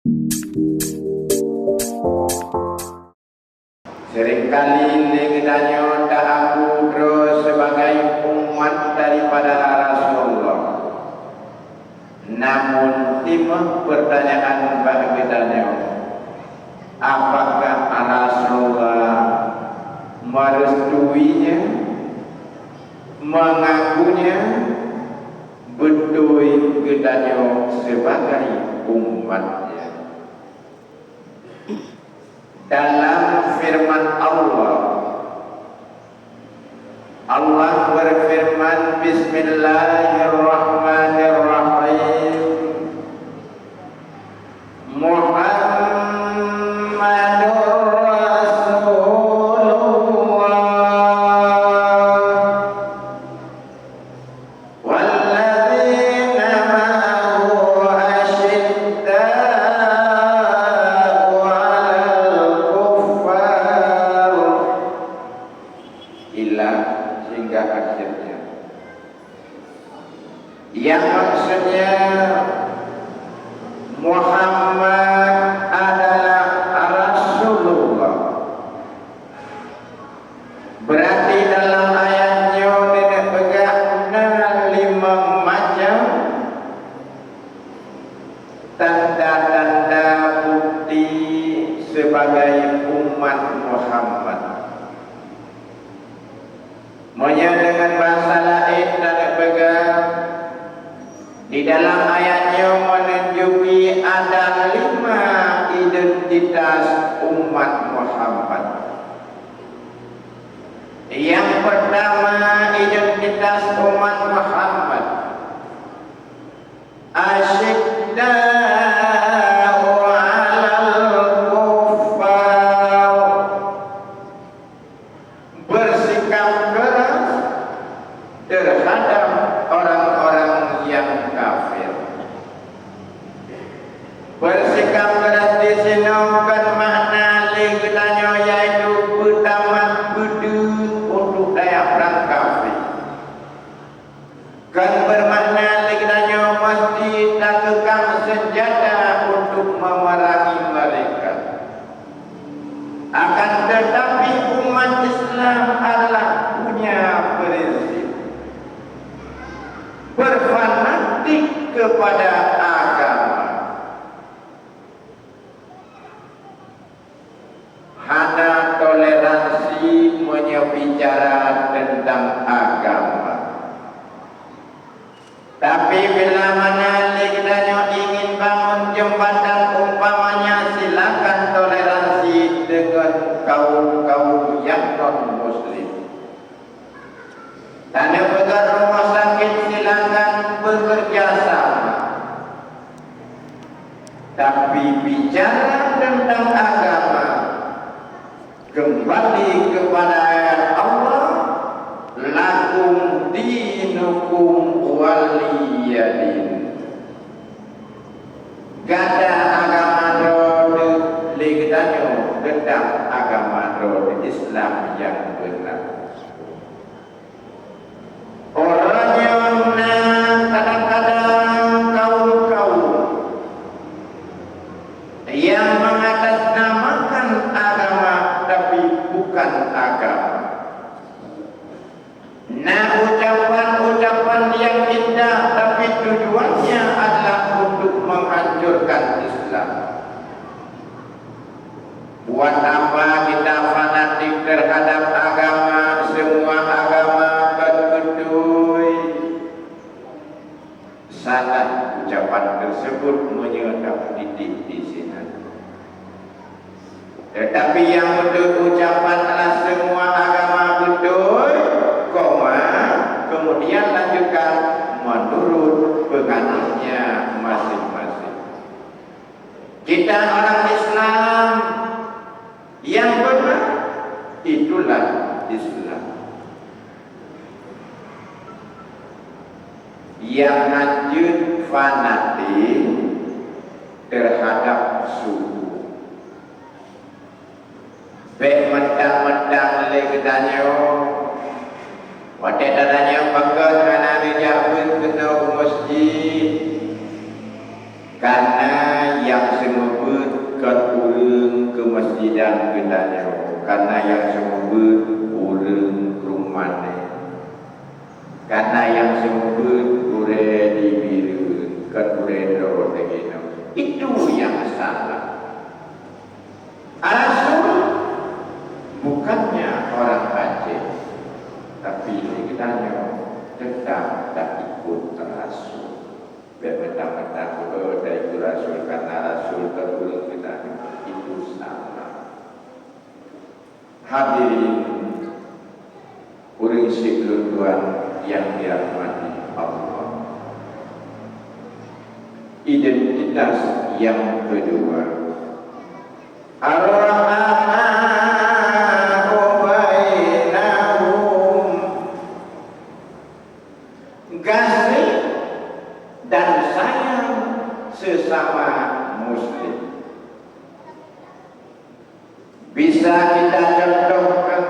Seringkali legenanya tak aku terus sebagai umat daripada Rasulullah. Namun timah pertanyaan bagedanya, apakah Rasulullah merestuinya, mengakunya betul gedanya sebagai umatnya? Dalam firman Allah berfirman, Bismillahirrahmanirrahim, Muhammadur Rasulullah walladzina ma'ahu asyidda'u 'alal kuffar ila hingga akhirnya. Yang maksudnya Muhammad adalah Rasulullah. Berarti dalam ayatnya tidak berguna 5 macam tanda-tanda bukti sebagai umat Muhammad. Monya dengan bahasa lain dan pegang di dalam ayatnya menunjuki ada 5 identitas umat Muhammad. Yang pertama, identitas umat Muhammad asyidda'u 'alal kuffar, bersikap keras terhadap orang-orang yang kafir. Bersikap keras di sini kan makna legenanya yaitu bertamat bedul untuk daya perang kafir. Kan bermakna legenanya mesti tak kekang senjata untuk memerangi mereka. Akan tetapi umat Islam adalah punya prinsip berfanatik kepada agama. Hana toleransi menyebicara tentang agama. Tapi bila mana legenanya ingin bangun jembatan, umpamanya silakan toleransi dengan kaum-kaum yang non-muslim. Tanda pegang rumah sakit silakan bekerja sama. Tapi bicara tentang agama, kembali kepada ayat Allah, lakum dinukum waliyadin. Gada agama rode legenanya tentang agama rode Islam yang benar. Orangnya kadang-kadang kaum-kaum yang mengatasnamakan agama tapi bukan agama. Nah, ucapan-ucapan yang indah tapi tujuannya adalah untuk menghancurkan Islam. Buat apa kita fanatik terhadap agama? Semua agama betul. Salah ucapan tersebut menyerap didik di sini. Tetapi yang betul ucapan adalah semua agama betul, kemudian lanjutkan menurut penganutnya masing-masing. Kita orang Islam yang benar, itulah Islam. Yang lanjut fanatik terhadap suku. Baik mentang-mentang legenanya Waktu tadanya bakal anak dijabut kena masjid karena yang semua urang ke masjidan gedanya karena yang sembut urang rumane karena yang sembut ure di biru kan ure do itu yang salah. Rasul bukannya orang Aceh, tapi kitanya tetap tak ikut Rasul. Betang-betang dari itu Rasul karena Rasul terulung kita itu sama. Hadirin urang sekalian yang dirahmati Allah. Identitas yang kedua, Ar-Rahmanu bainahum, kasih dan sayang sesama muslim. Bisa kita contohkan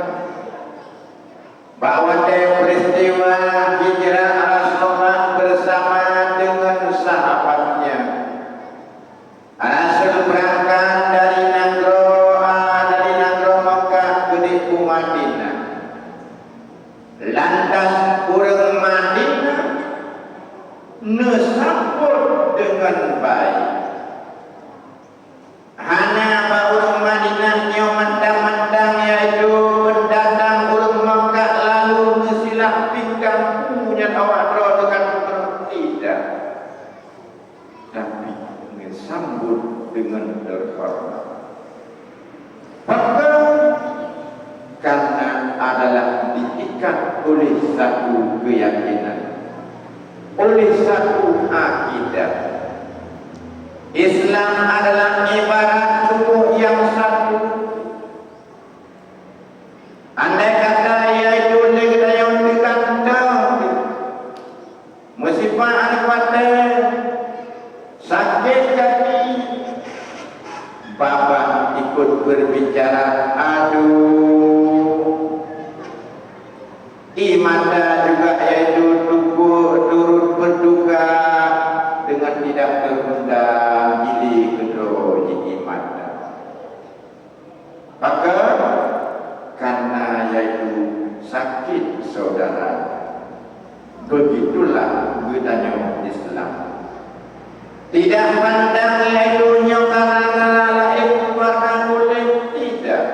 bahwa peristiwa hijrah Rasulullah bersama dengan sahabatnya. Rasul berangkat dari Nagro Makkah ke Madinah. Lantas urang Madinah nesambut dengan baik. Hana urang Madinah nyo mandang-mandang yaitu mendatang urang Makkah lalu ngesilap pinggang punya tawadro dengan tidak, tapi sambut dengan terhormat. Maka karena adalah diikat oleh satu keyakinan, oleh satu akidah. Islam adalah ibarat tubuh yang satu. Andai kata yaitu negara yang dikantong musibah al-fatih sakit kaki, Bapak ikut berbicara, aduh, imada juga yaitu turut berduka dengan tidak terundang gili kedua imada. Maka karena yaitu sakit saudara, begitulah bedanya Islam. Tidak pandang yaitu nyokara lain warna kulit, tidak.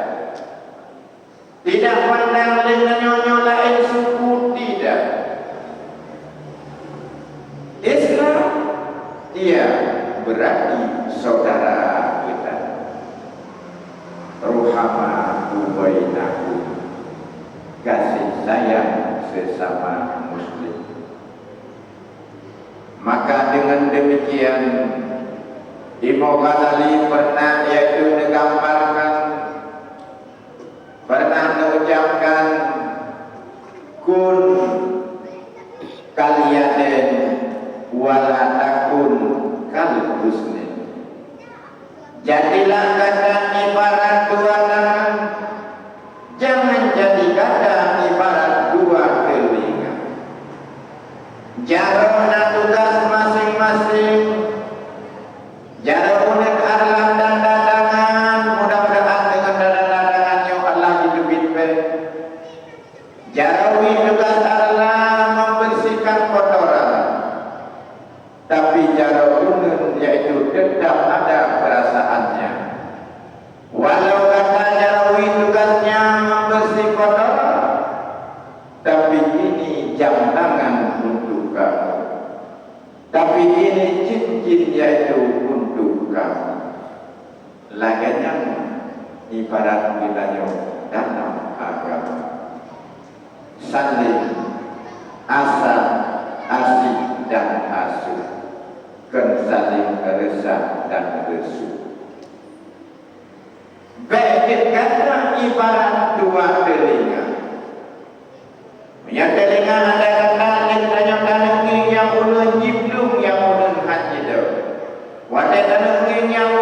Tidak pandang nyonya lain suku, tidak. Islam dia berarti saudara kita. Ruhama bainakum, kasih sayang sesama muslim. Maka dengan demikian Imam Ghazali pernah yaitu menggambarkan, pernah mengucapkan kun kaliyaden wala takun kal husni. Jadilah kata ibarat dua tangan, jangan jadi kata ibarat dua telinga. Jarona tugas masing-masing, jarona adalah tanda tangan. Mudah-mudahan dengan tanda tangannya Allah hidupin. Jarawi tugas adalah membersihkan kotoran, tapi jarona yaitu tetap ada perasaannya. Walau kata jarawi tugasnya membersih kotoran, tapi ini jam tangan untuk kamu, tapi ini cincin yaitu untuk kamu. Laginya ibarat bilanya dalam agama saling asal asih dan asuh, kan saling resah dan resuh. Baik kata ibarat dua telinga. Yang telinga ada kata yang tanah yang ulun jiblung yang ulun haji dah. Wadah tanah yang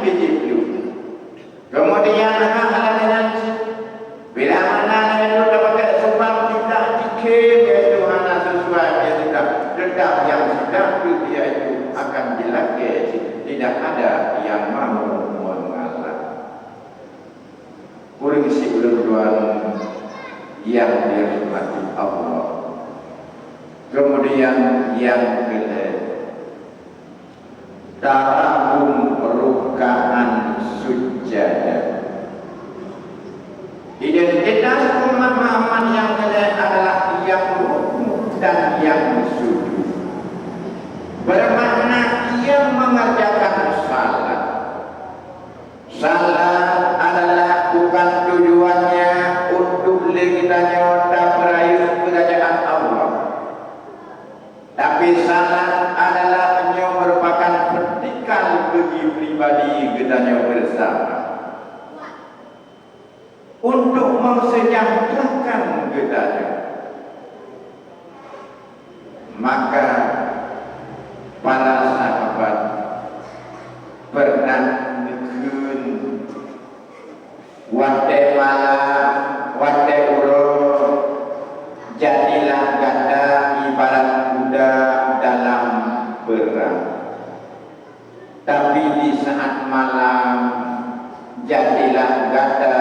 jiblung. Kemudian hal nanti bila mana itu dapat sebab kita dikir yaitu hana sesuai yang tidak dedap yang sedang dia itu akan dilakukan. Tidak ada yang mahu mengalah. tuan yang dirahmati Allah. Kemudian yang kedua, tarahum rukaan sujada. Identitas umat Muhammad yang kedua adalah yang rukuk dan yang sujud. Bermakna ia mengerjakan salat. Salat adalah bukan tujuannya untuk legitannya dan meraih kerajaan Allah, tapi salat adalah merupakan vertikal bagi pribadi gedanya bersama untuk mensejahterakan gedanya. Maka para sahabat pernah nekun wate malam wate urut, jadilah gada ibarat kuda dalam perang, tapi di saat malam jadilah gada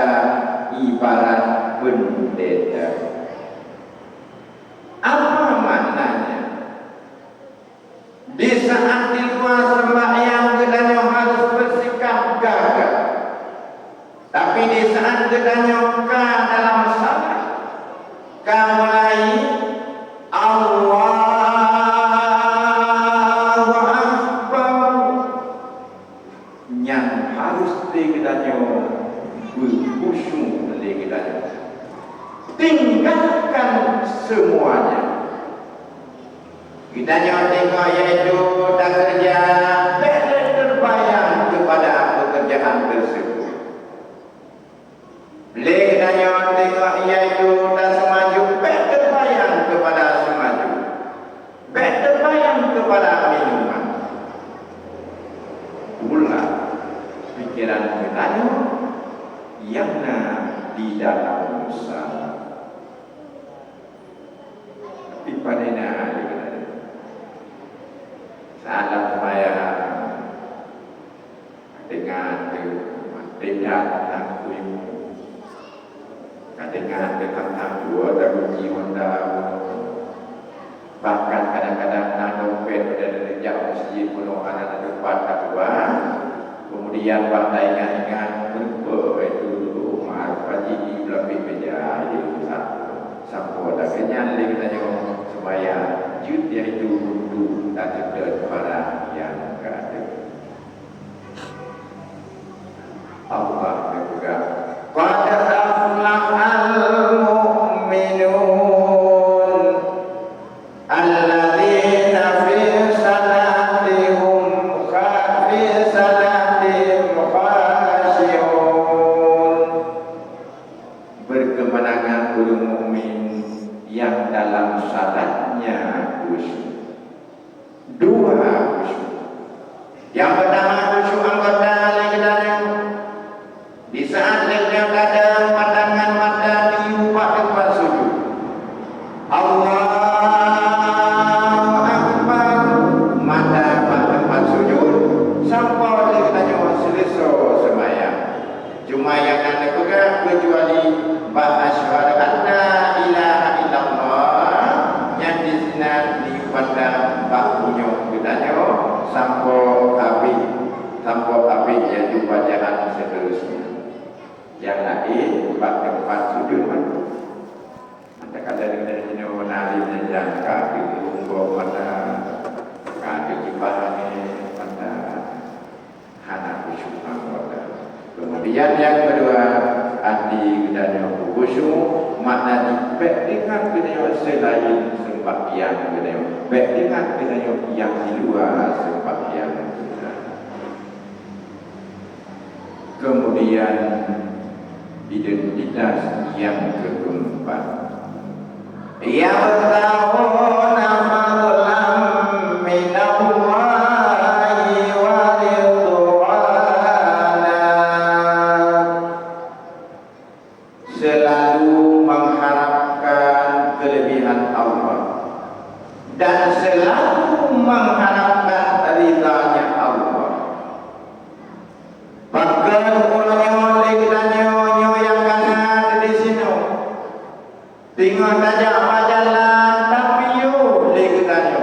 ibarat pendeta. Apa maknanya? Di saat di luar sembahyang gedanya harus bersikap gagah, tapi di saat gedanya dalam salat mulai Allahu Akbar, yang harus digedanya berkhusyuk digedanya, tinggalkan semuanya. Kita tengok yaitu tak kerja, tidak terbayang kepada pekerjaan tersebut. Bila kita tengok yaitu tak semaju, tidak terbayang kepada semaju, tidak terbayang kepada minuman. Pula pikiran kita yang di dalam usaha. Tapi pada salat saya dengan tidak takwimu, dengan tentang dua terkunci Honda, bahkan kadang-kadang dompet pada jauh masjid penuh anak depan kedua, kemudian pandai ingat berapa itu maruf pagi di belakang meja itu sampai dah kenyang lagi kita jawab supaya jut dia itu duduk dan cerdas para yang ada. Allah juga qad aflahal mu'minun alladzina fi salatihim khashi'un. Berkemenangan orang mukmin yang dalam salatnya khusyuk. Dua khusyuk. Yang pertama khusyuk anggota lehernya. Di saat lehernya ada pandangan mata diubah tempat sujud. Allahu Akbar, mata tempat sujud sampai lehernya selesai sembahyang. Cuma yang anda pegang kecuali asyhadu anna ilaha illallah yang di sini dipandang bakunya bedanya sampai habis jadi bacaan seterusnya. Yang lain tempat sujud mana? Ada kata dengan ini menari menjangka itu umbo pada kaki kibahani pada hana khusyuk anggota. Kemudian yang kedua adi gedanya khusyuk makna dipek dengan gedanya selain sembahyang gedanya, pek dengan gedanya yang di luar sembahyang. Kemudian identitas yang keempat, yang bertahun fadlan minallahi wa ridwana, selalu mengharapkan kelebihan Allah dan selalu mengharapkan ridhanya Allah. Bahkan orang yang yang Tinggal tajak majalah tapi yo legetanyo.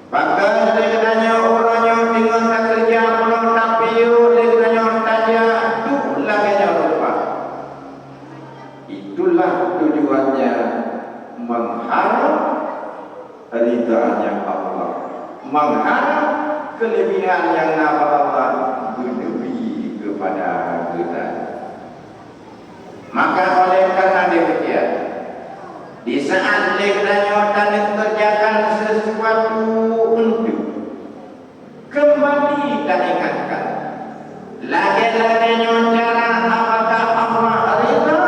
Pakai legetanyo orangnya tinggal tak kerja pulau tapi yo legetanyo tajak tu lagi rupa. Itulah tujuannya mengharap ridhanya Allah, mengharap kelebihan yang nama Allah berlebih kepada kita. Maka oleh karena demikian, di saat legranya dan kerjakan sesuatu untuk kembali dan ingatkan lagi-laginya cara apakah Allah ridha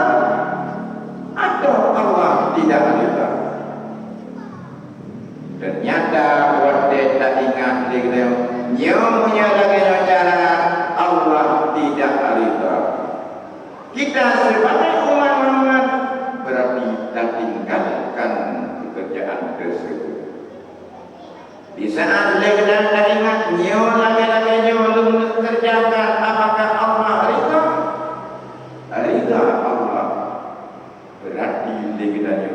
atau Allah tidak ridha. Ternyata waktu tak ingat legranya nyonya laginya cara Allah tidak ridha. Kita sebagai umat Muhammad berarti tak tinggalkan pekerjaan tersebut. Di saat legedan tak ingat nyo lagi-lagi belum kerjakan apakah Allah ridha? Ridha Allah. Berarti legedan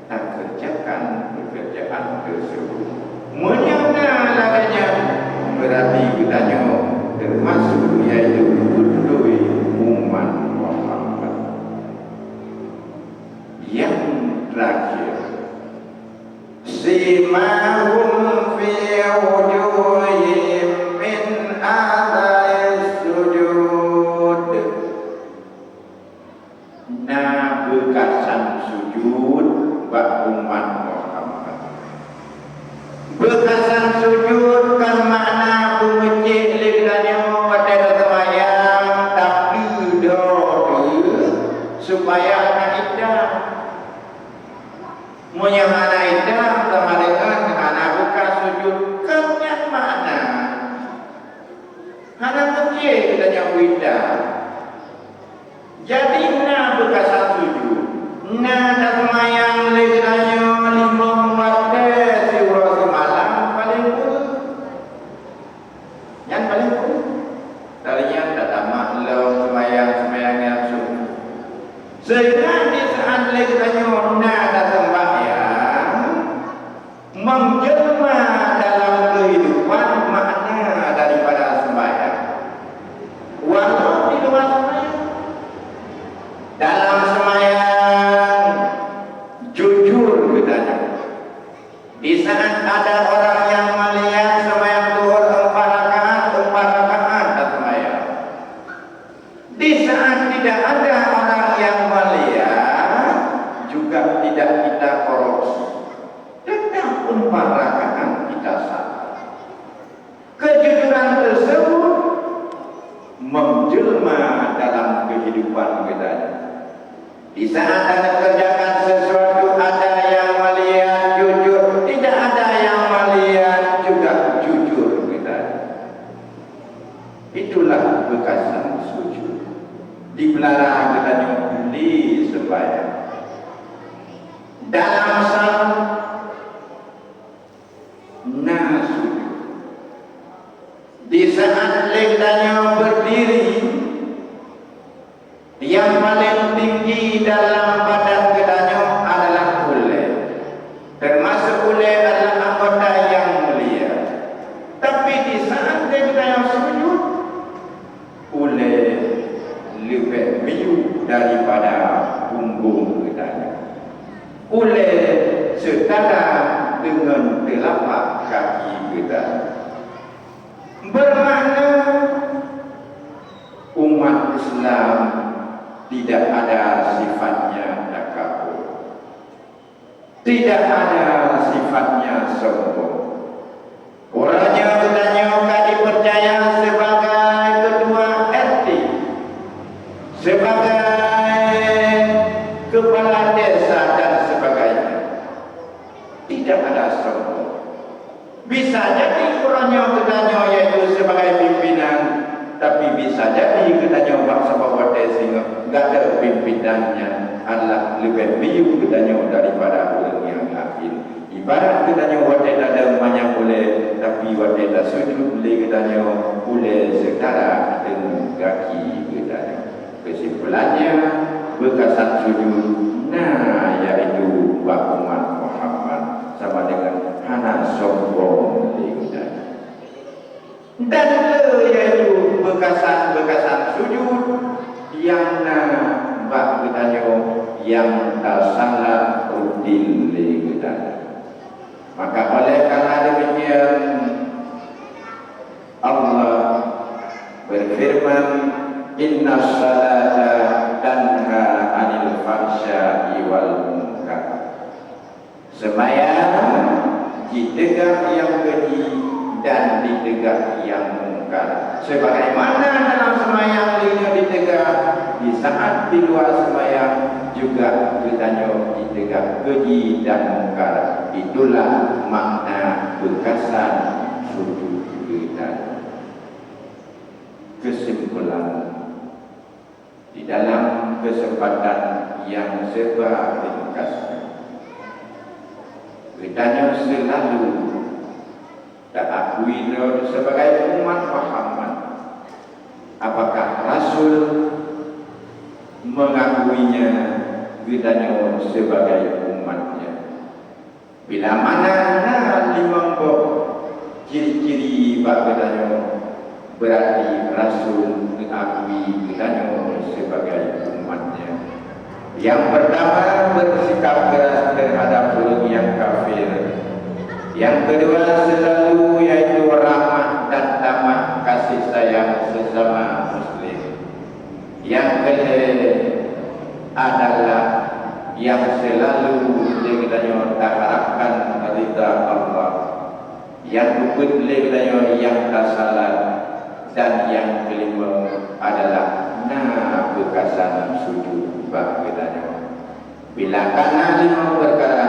tak kerjakan pekerjaan tersebut. Menyangka laginya berarti kita termasuk yaitu kudui umat Muhammad. Yang terakhir, simahum fi wujuhihim min athari sujud. Nah, bekasan sujud bak umat Muhammad. Bekasan sujud kan makna pemecih legedannya pada semayang tapi supaya anak idam menyamana idam sama dengan anak buka sujud kenyang mana anak kecil katanya idam. Jadi na bekasan sujud na tak semayang legedannya 5 waktu siwa semalam paling pun yang paling pun talinya tak tamak lo semayang yang sujud. Sehingga di saat legetannya nada sembahyang menjelma dalam kehidupan makna daripada sembahyang. Walau di luar sembahyang, dalam sembahyang jujur katanya. Di saat ada orang yang melihat sembahyang zuhur 4 rakaat dan sembahyang. Di saat tidak ada orang yang melihat juga tidak kita korupsi, tetap 4 rakaat kita sah. Kejujuran tersebut menjelma dalam kehidupan kita. Di saat Anda kerjakan sesuatu ada yang melihat jujur, tidak ada yang melihat juga jujur kita. Itulah bekasan sujud. Di belakang kita di sembahyang. Dalam salat sujud. Di saat legendanya berdiri, yang paling tinggi dalam badan gedanya adalah ulai. Termasuk ulai adalah anggota yang mulia. Tapi di saat legendanya sujud, ulai lebih maju daripada punggung gedanya. Ulai setara dengan telapak kaki gedanya. Bermakna umat Islam tidak ada sifatnya takabur, tidak ada sifatnya sombong. Orangnya katanya akan dipercaya sebagai ketua RT, sebagai kepala desa dan sebagainya. Tidak ada sombong. Bisa jadi orangnya katanya yaitu sebagai pimpinan, tapi bisa jadi katanya bangsa bawah sehingga tidak ada pimpinannya adalah lebih maju katanya daripada orang yang lain. Ibarat katanya wadah ada banyak boleh, tapi wadah tak sujud boleh katanya boleh setara dengan kaki katanya. Kesimpulannya bekasan sujud Nah, yaitu umat Muhammad sama dengan hana sombong tinggal. Dan yaitu bekasan-bekasan sujud yang bak kita yang tasalah rutin kita. Maka oleh karena demikian Allah berfirman, inna salata tanha anil fahsya'i wal munkar. Sembahyang ditegak yang keji dan ditegak yang mungkar. Sebagaimana dalam sembahyang ini ditegak, di saat di luar sembahyang juga ditanya ditegak keji dan mungkar. Itulah makna bekasan sujud kita. Kesimpulan di dalam kesempatan yang serba ringkas, kitanya selalu tak akui sebagai umat Muhammad. Apakah Rasul mengakuinya kitanya sebagai umatnya? Bila mana limang ciri-ciri bab kitanya, berarti Rasul mengakui kitanya sebagai umatnya. Yang pertama, bersikap keras terhadap orang yang kafir. Yang kedua, selalu yaitu rahmah dan tamah kasih sayang sesama muslim. Yang ketiga adalah yang selalu kitanya tak harapkan ridha Allah. Yang kedua yang tak salah. Dan yang kelima adalah bekasan sujud bab kitanya. Bila kana lima perkara